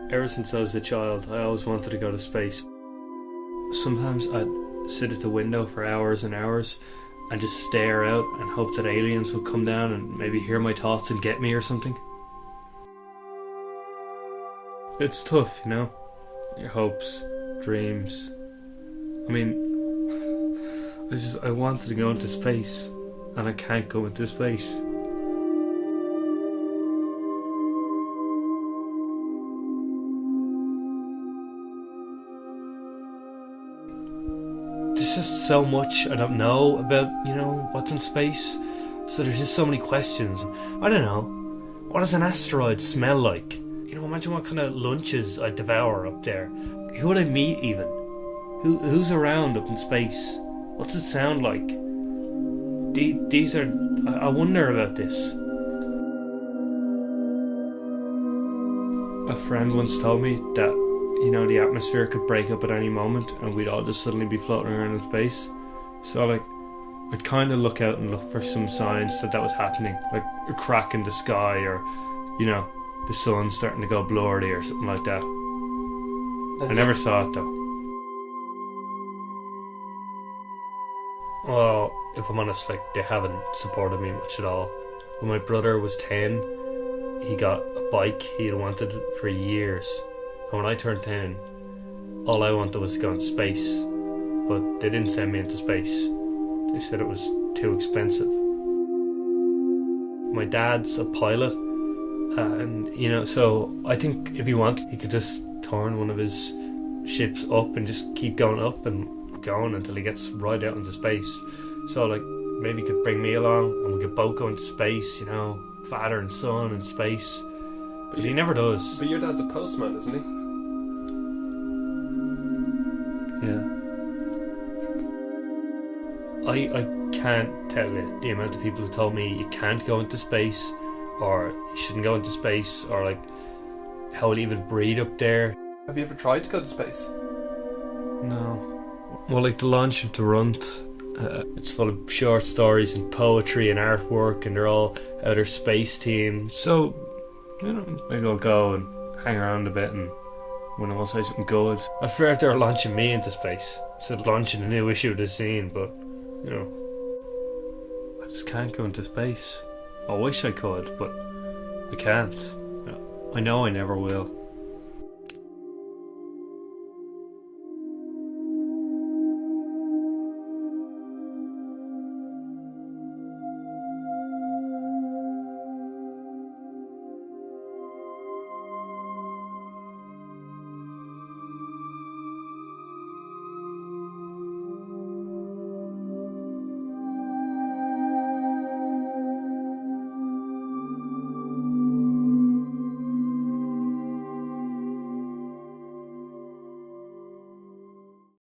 Ever since I was a child, I always wanted to go to space. Sometimes I'd sit at the window for hours and hours and just stare out and hope that aliens would come down and maybe hear my thoughts and get me or something. It's tough, you know? Your hopes, dreams. I mean, I wanted to go into space, and I can't go into space. There's just so much I don't know about, what's in space. So there's just so many questions. I don't know. What does an asteroid smell like? Imagine what kind of lunches I'd devour up there. Who would I meet even? Who's around up in space? What's it sound like? These are... I wonder about this. A friend once told me that, the atmosphere could break up at any moment and we'd all just suddenly be floating around in space. So, I'd kind of look out and look for some signs that was happening. Like a crack in the sky or, the sun starting to go blurry or something like that. I never saw it though. Well, if I'm honest, they haven't supported me much at all. When my brother was 10, he got a bike he had wanted for years. And when I turned 10, all I wanted was to go into space. But they didn't send me into space. They said it was too expensive. My dad's a pilot. And, so I think if he wanted, he could just turn one of his ships up and just keep going up and going until he gets right out into space. So, maybe he could bring me along and we could both go into space, father and son in space. But he never does. But your dad's a postman, isn't he? Yeah. I can't tell you the amount of people who told me you can't go into space, or you shouldn't go into space, or how will you even breathe up there. Have you ever tried to go to space? No. Well, the launch of the Runt, it's full of short stories and poetry and artwork, and they're all outer space themed. So, maybe I'll go and hang around a bit, and when I'll say something good. I prefer if they were launching me into space instead of launching a new issue of the scene, but, I just can't go into space. I wish I could, but I can't. I know I never will.